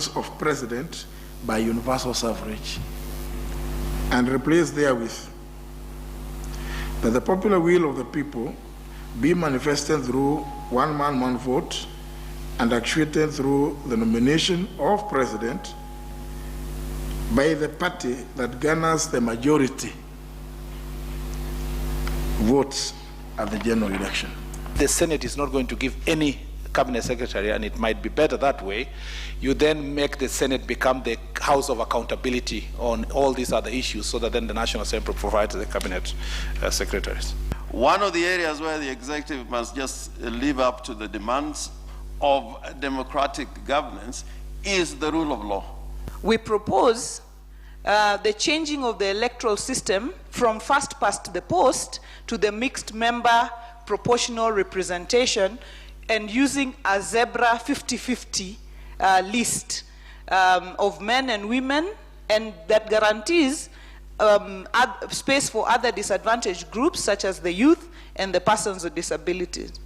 of president by universal suffrage, and replace therewith that the popular will of the people be manifested through one man, one vote, and actuated through the nomination of president by the party that garners the majority votes at the general election. The Senate is not going to give any cabinet secretary, and it might be better that way. You then make the Senate become the house of accountability on all these other issues, so that then the National Assembly provides the cabinet secretaries. One of the areas where the executive must just live up to the demands of democratic governance is the rule of law. We propose the changing of the electoral system from first past the post to the mixed member proportional representation, and using a zebra 50-50 list of men and women, and that guarantees space for other disadvantaged groups such as the youth and the persons with disabilities.